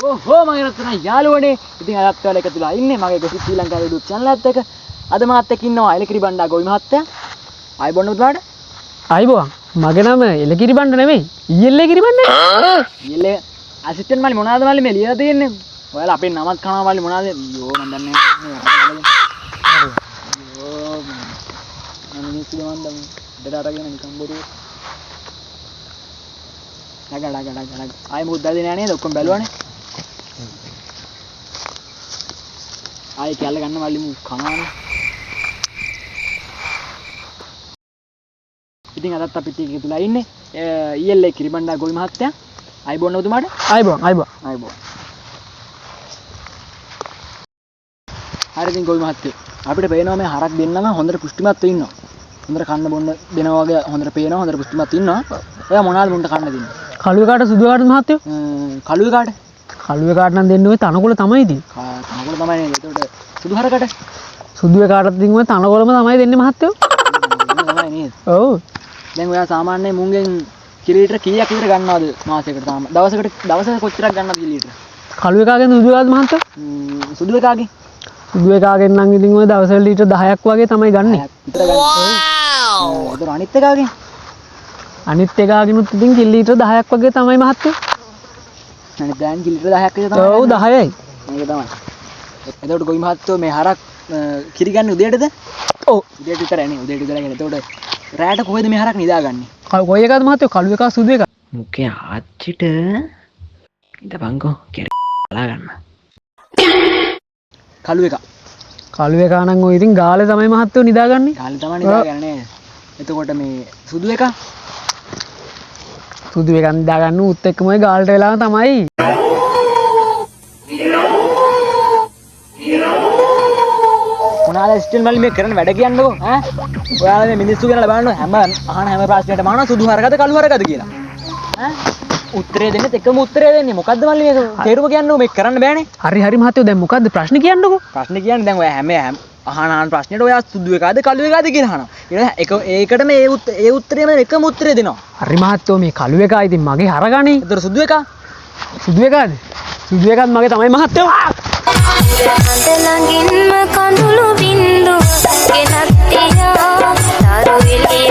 ඕහෝ මගේ රත්න යාළුවනේ. ඉතින් අදත් ඔයාලා එකතුලා ඉන්නේ මගේ ගොසි ශ්‍රී ලංකාවේ YouTube channel එකත් එක්ක. අද මාත් එක්ක ඉන්නවා එලකිරි බණ්ඩා ගොවි මහත්තයා. ආයි බොන්න උතුලාට. ආයිබෝන් මගේ නම එලකිරි බණ්ඩ නෙමෙයි ඊයල්ලේ කිරි බණ්ඩ. ඊයල්ලේ ඇසිස්ටන්ට් මල්ලි මොනවද මල්ලි මේ ලියලා තියෙන්නේ? ඔයාලා අපේ නමත් කනවා මල්ලි මොනවද? යෝ මන් දන්නේ නැහැ. යෝ මම මිනිස්සු මන් දන්නේ. දෙඩ අරගෙන නිකන් බොරුව. නග ආයි මොකද දැල්ලේ නෑ නේද? ඔක්කොම බැලුවානේ. ආයි කැල්ල ගන්න මල්ලි මු කනවානේ. ඉතින් අදත් අපිත් එක්ක තුලා ඉන්නේ ඊයල්ලේ කිරිබණ්ඩා ගොවි මහත්තයා. ආයි බොන්න උතුමාට. ආයිබෝන් හරි ඉතින් ගොවි මහත්තයෝ අපිට පේනවා මේ හරක් දෙන්නම හොඳට පුෂ්ටිමත්ව ඉන්නවා. හොඳට කන්න බොන්න දෙනවා වගේ හොඳට පේනවා හොඳට පුෂ්ටිමත් ඉන්නවා. එයා මොනවාද මුන්ට කන්න දෙන්නේ? කළුවේ කාට සුදු කාට මහත්තයෝ? කළුවේ කාට? කළුවේ කාට නම් දෙන්නේ ඔය තනකොළ තමයි ඉතින්. තනකොළ තමයි නේද? ඒකට සුදු හරකට? සුදුවේ කාටත් ඉතින් ඔය තනකොළම තමයි දෙන්නේ මහත්තයෝ. තමයි නේද? ඔව්. දැන් ඔයා සාමාන්‍යයෙන් මුංගෙන් කිලි ලීටර කීයක් විතර ගන්නවද මාසයකට තාම? දවසකට කොච්චරක් ගන්නවද කිලි ලීටර? කළුවේ කාගෙන් සුදු කාද මහත්තයෝ? සුදු එකාගේ? සුදු එකාගෙන් නම් ඉතින් ඔය දවසට ලීටර 10ක් වගේ තමයි ගන්නෙ. ඒතර අනිත් එකාගෙන්? අනිත් එකාගෙනුත් ඉතින් කිලි ලීටර 10ක් වගේ තමයි මහත්තයෝ. අනිත් දැන් කිලි ලීටර 10ක් විතර තමයි. ඔව් 10යි. මේක තමයි. එතකොට ගොවි මහත්තයෝ මේ හරක් කිරි ගන්න උදේටද? ඔව් උදේට විතරයි නේ. උදේට විතරයි ගන්න. එතකොට රැයට කොහෙද මේ හරක් නිදාගන්නේ? කොයි එකද මහත්තයෝ? කළුවේ කා සුදු එක? මුකේ ආච්චිට ඉඳපන්කෝ කෙරලා ගන්න. කළුවේ කා. කළුවේ කා නම් ඔය ඉතින් ගාලේ තමයි මහත්තයෝ නිදාගන්නේ. ගාලේ තමයි නිදාගන්නේ නේද? එතකොට මේ සුදු එක සුදු එක නිදාගන්න උත් එක්කම ඔය ගාලට වෙලා තමයි. මොනවාද ස්ටිල් මල්ලි මේ කරන වැඩ කියන්නකෝ ඈ ඔයාලා මේ මිනිස්සු ගැන බලන්න හැම ප්‍රශ්නයකට මහාන සුදු හරකද කළු හරකද කියලා ඈ උත්තරේ දෙන්නෙත් එකම උත්තරේ දෙන්නේ මොකද්ද මල්ලි මේක තේරුම කියන්නකෝ මේක කරන්න බෑනේ හරි මහත්තයෝ දැන් මොකද්ද ප්‍රශ්නේ කියන්නකෝ ප්‍රශ්නේ කියන්නේ දැන් ඔයා හැම අහන ප්‍රශ්නෙට ඔයා සුදු එකද කළු එකද කියලා අහනවා ඒකට මේ ඒ උත්තරේම එකම උත්තරේ දෙනවා හරි මහත්තයෝ මේ කළු එකයි ඉතින් මගේ හරගනේ ඒතර සුදු එකද සුදු එකත් මගේ තමයි මහත්තයෝ ළඟින්ම කඳුළු බින්දුව ගෙනත් තියා දරුවෙලි